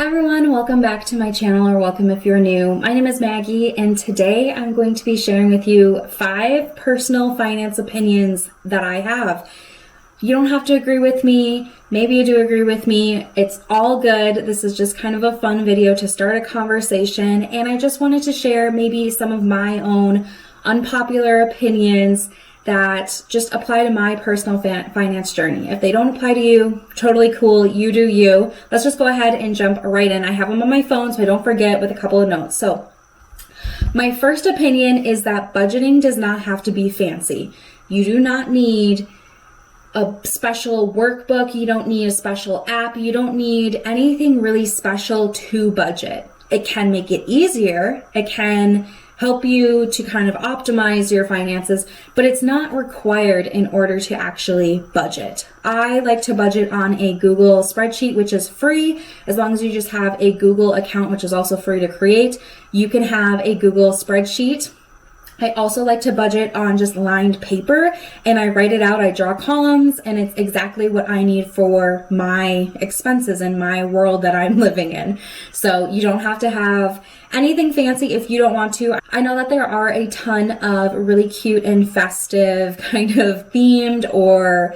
everyone, welcome back to my channel, or welcome if you're new. My name is Maggie, and today I'm going to be sharing with you 5 personal finance opinions that I have. You don't have to agree with me. Maybe you do agree with me. It's all good. This is just kind of a fun video to start a conversation, and I just wanted to share maybe some of my own unpopular opinions that just apply to my personal finance journey. If they don't apply to you, totally cool, you do you. Let's just go ahead and jump right in. I have them on my phone so I don't forget, with a couple of notes. So my first opinion is that budgeting does not have to be fancy. You do not need a special workbook, you don't need a special app, you don't need anything really special to budget. It can make it easier, it can help you to kind of optimize your finances, but it's not required in order to actually budget. I like to budget on a Google spreadsheet, which is free. As long as you just have a Google account, which is also free to create, you can have a Google spreadsheet. I also like to budget on just lined paper, and I write it out, I draw columns, and it's exactly what I need for my expenses in my world that I'm living in. So you don't have to have anything fancy if you don't want to. I know that there are a ton of really cute and festive kind of themed or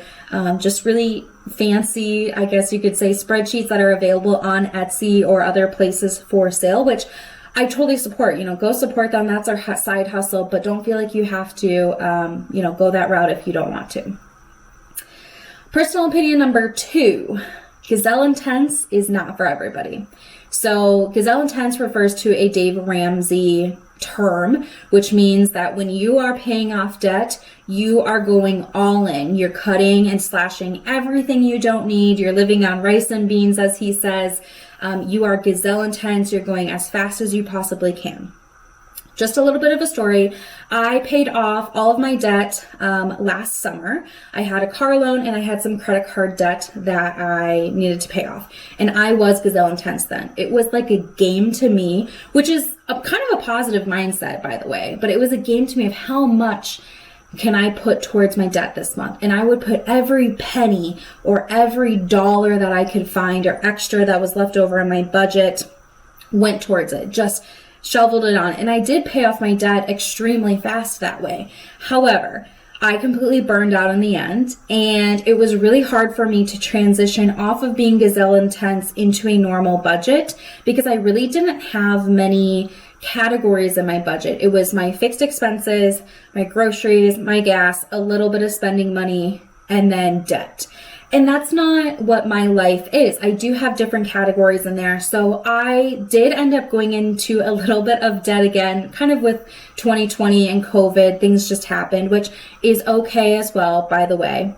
just really fancy, I guess you could say, spreadsheets that are available on Etsy or other places for sale, which I totally support. Go support them. That's our side hustle, but don't feel like you have to, go that route if you don't want to. Personal opinion number 2, Gazelle Intense is not for everybody. So Gazelle Intense refers to a Dave Ramsey term, which means that when you are paying off debt, you are going all in. You're cutting and slashing everything you don't need. You're living on rice and beans, as he says. You are Gazelle Intense. You're going as fast as you possibly can. Just a little bit of a story. I paid off all of my debt last summer. I had a car loan and I had some credit card debt that I needed to pay off. And I was Gazelle Intense then. It was like a game to me, which is kind of a positive mindset, by the way. But it was a game to me of how much can I put towards my debt this month? And I would put every penny or every dollar that I could find or extra that was left over in my budget, went towards it, just shoveled it on. And I did pay off my debt extremely fast that way. However, I completely burned out in the end, and it was really hard for me to transition off of being Gazelle Intense into a normal budget because I really didn't have many categories in my budget. It was my fixed expenses, my groceries, my gas, a little bit of spending money, and then debt. And that's not what my life is. I do have different categories in there. So I did end up going into a little bit of debt again, kind of with 2020 and COVID. Things just happened, which is okay as well, by the way.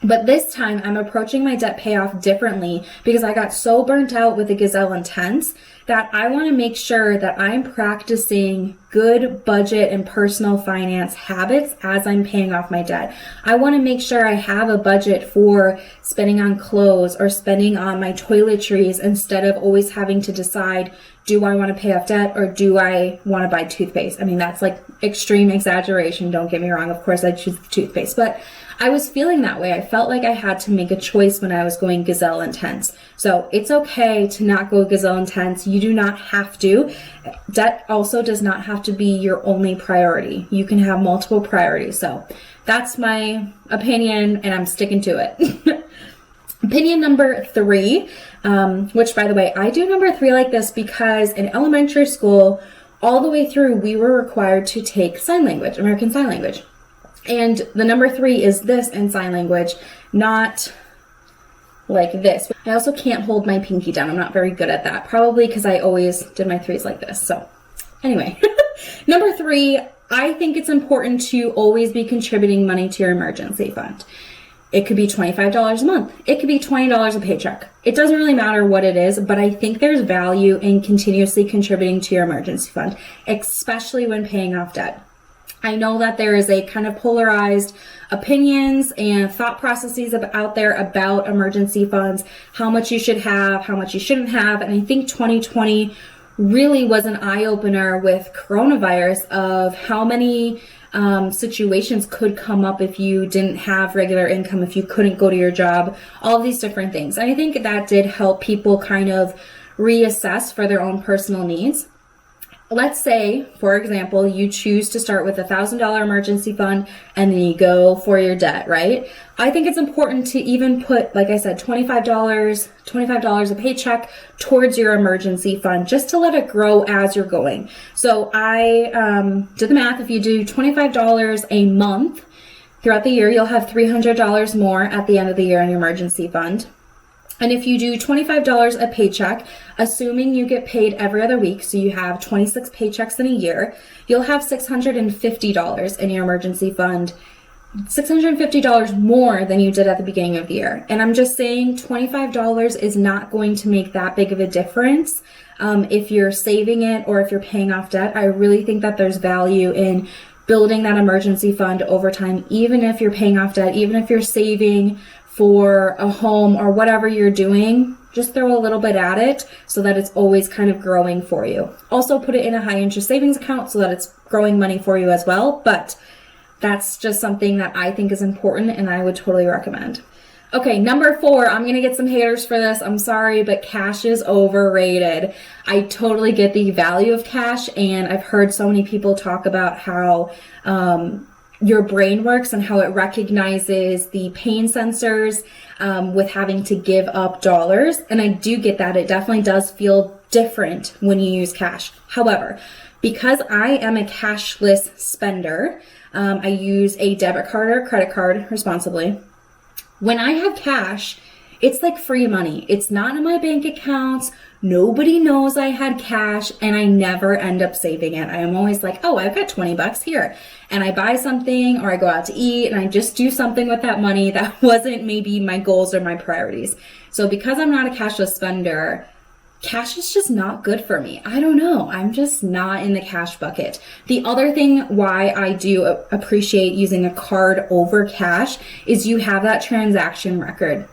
But this time I'm approaching my debt payoff differently because I got so burnt out with the Gazelle Intense that I want to make sure that I'm practicing good budget and personal finance habits as I'm paying off my debt. I want to make sure I have a budget for spending on clothes or spending on my toiletries instead of always having to decide, do I want to pay off debt or do I want to buy toothpaste? I mean, that's like extreme exaggeration. Don't get me wrong. Of course, I choose the toothpaste, but I was feeling that way. I felt like I had to make a choice when I was going Gazelle Intense. So it's okay to not go Gazelle Intense. You do not have to. Debt also does not have to be your only priority. You can have multiple priorities. So that's my opinion, and I'm sticking to it. Opinion number 3, which, by the way, I do number 3 like this because in elementary school, all the way through, we were required to take sign language, American Sign Language. And the number 3 is this in sign language, not like this. I also can't hold my pinky down. I'm not very good at that, probably because I always did my 3s like this. So anyway, number 3, I think it's important to always be contributing money to your emergency fund. It could be $25 a month. It could be $20 a paycheck. It doesn't really matter what it is, but I think there's value in continuously contributing to your emergency fund, especially when paying off debt. I know that there is a kind of polarized opinions and thought processes out there about emergency funds, how much you should have, how much you shouldn't have. And I think 2020 really was an eye-opener with coronavirus of how many situations could come up if you didn't have regular income, if you couldn't go to your job, all of these different things. And I think that did help people kind of reassess for their own personal needs. Let's say, for example, you choose to start with a $1,000 emergency fund and then you go for your debt, right? I think it's important to even put, like I said, $25 a paycheck towards your emergency fund just to let it grow as you're going. So I did the math. If you do $25 a month throughout the year, you'll have $300 more at the end of the year in your emergency fund. And if you do $25 a paycheck, assuming you get paid every other week, so you have 26 paychecks in a year, you'll have $650 in your emergency fund, $650 more than you did at the beginning of the year. And I'm just saying $25 is not going to make that big of a difference if you're saving it or if you're paying off debt. I really think that there's value in building that emergency fund over time, even if you're paying off debt, even if you're saving for a home or whatever you're doing, just throw a little bit at it so that it's always kind of growing for you. Also put it in a high interest savings account so that it's growing money for you as well. But that's just something that I think is important and I would totally recommend. Okay, number 4, I'm going to get some haters for this. I'm sorry, but cash is overrated. I totally get the value of cash, and I've heard so many people talk about how your brain works and how it recognizes the pain sensors with having to give up dollars. And I do get that. It definitely does feel different when you use cash. However, because I am a cashless spender, I use a debit card or credit card responsibly. When I have cash, it's like free money. It's not in my bank accounts. Nobody knows I had cash, and I never end up saving it. I am always like, oh, I've got $20 here. And I buy something or I go out to eat and I just do something with that money that wasn't maybe my goals or my priorities. So because I'm not a cashless spender, cash is just not good for me. I don't know. I'm just not in the cash bucket. The other thing why I do appreciate using a card over cash is you have that transaction record.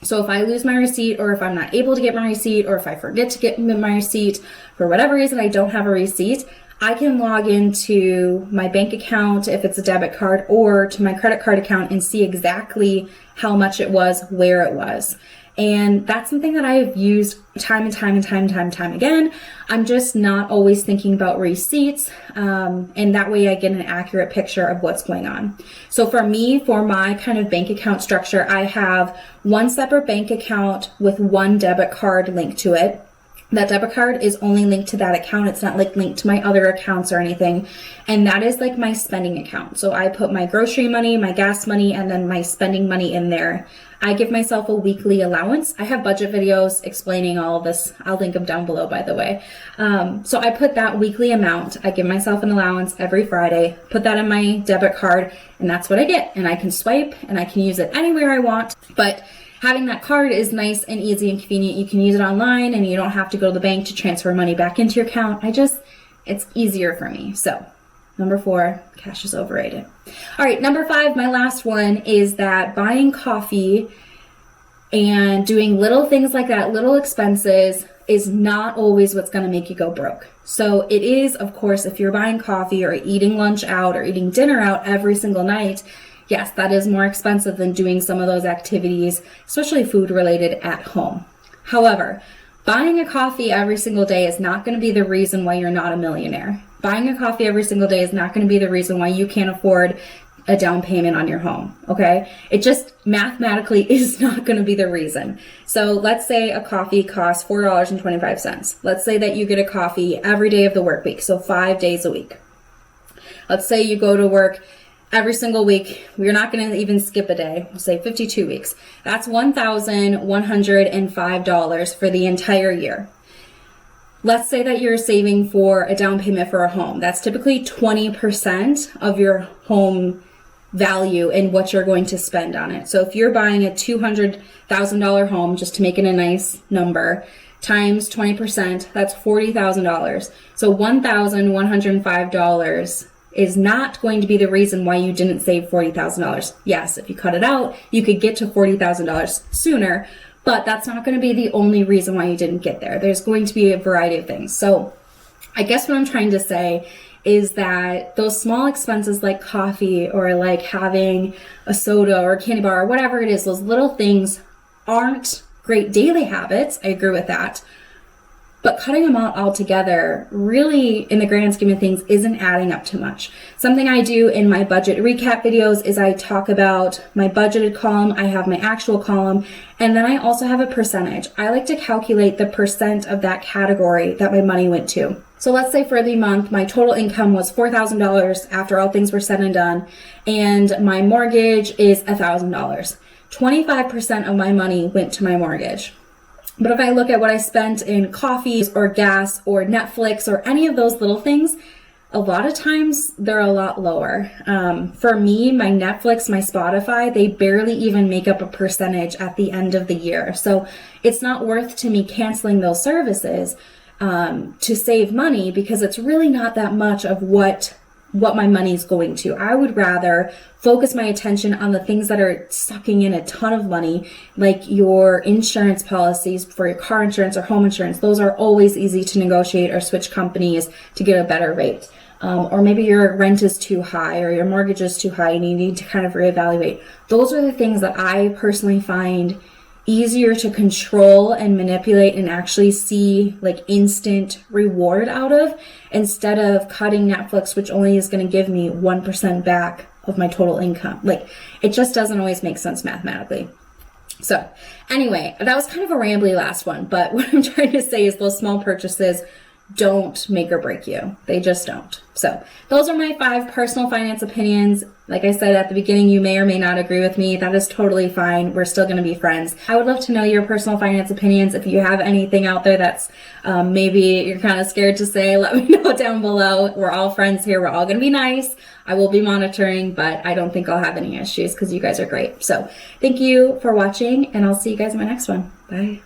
So if I lose my receipt, or if I'm not able to get my receipt, or if I forget to get my receipt, for whatever reason I don't have a receipt, I can log into my bank account if it's a debit card, or to my credit card account and see exactly how much it was, where it was. And that's something that I've used time and time again. I'm just not always thinking about receipts. And that way I get an accurate picture of what's going on. So for me, for my kind of bank account structure, I have one separate bank account with one debit card linked to it. That debit card is only linked to that account. It's not like linked to my other accounts or anything. And that is like my spending account. So I put my grocery money, my gas money, and then my spending money in there. I give myself a weekly allowance. I have budget videos explaining all of this. I'll link them down below, by the way. So I put that weekly amount. I give myself an allowance every Friday, put that in my debit card, and that's what I get. And I can swipe and I can use it anywhere I want. But having that card is nice and easy and convenient. You can use it online and you don't have to go to the bank to transfer money back into your account. It's easier for me. So number 4, cash is overrated. All right, number 5, my last one, is that buying coffee and doing little things like that, little expenses, is not always what's going to make you go broke. So it is, of course, if you're buying coffee or eating lunch out or eating dinner out every single night, yes, that is more expensive than doing some of those activities, especially food related, at home. However, buying a coffee every single day is not going to be the reason why you're not a millionaire. Buying a coffee every single day is not going to be the reason why you can't afford a down payment on your home, okay? It just mathematically is not going to be the reason. So let's say a coffee costs $4.25. Let's say that you get a coffee every day of the work week, so 5 days a week. Let's say you go to work every single week. We're not going to even skip a day. We'll say 52 weeks. That's $1,105 for the entire year. Let's say that you're saving for a down payment for a home. That's typically 20% of your home value in what you're going to spend on it. So if you're buying a $200,000 home, just to make it a nice number, times 20%, that's $40,000. So $1,105 is not going to be the reason why you didn't save $40,000. Yes, if you cut it out, you could get to $40,000 sooner, but that's not going to be the only reason why you didn't get there. There's going to be a variety of things. So I guess what I'm trying to say is that those small expenses like coffee or like having a soda or a candy bar or whatever it is, those little things aren't great daily habits. I agree with that. But cutting them out altogether really, in the grand scheme of things, isn't adding up to much. Something I do in my budget recap videos is I talk about my budgeted column, I have my actual column, and then I also have a percentage. I like to calculate the percent of that category that my money went to. So let's say for the month, my total income was $4,000 after all things were said and done, and my mortgage is $1,000. 25% of my money went to my mortgage. But if I look at what I spent in coffees or gas or Netflix or any of those little things, a lot of times they're a lot lower. For me, my Netflix, my Spotify, they barely even make up a percentage at the end of the year. So it's not worth to me canceling those services to save money, because it's really not that much of what my money is going to. I would rather focus my attention on the things that are sucking in a ton of money, like your insurance policies for your car insurance or home insurance. Those are always easy to negotiate or switch companies to get a better rate. Or maybe your rent is too high or your mortgage is too high and you need to kind of reevaluate. Those are the things that I personally find easier to control and manipulate and actually see like instant reward out of, instead of cutting Netflix, which only is going to give me 1% back of my total income. Like, it just doesn't always make sense mathematically. So anyway, that was kind of a rambly last one, but what I'm trying to say is those small purchases don't make or break you. They just don't. So those are my 5 personal finance opinions. Like I said at the beginning, you may or may not agree with me. That is totally fine. We're still going to be friends. I would love to know your personal finance opinions. If you have anything out there that's maybe you're kind of scared to say, let me know down below. We're all friends here. We're all going to be nice. I will be monitoring, but I don't think I'll have any issues because you guys are great. So thank you for watching, and I'll see you guys in my next one. Bye.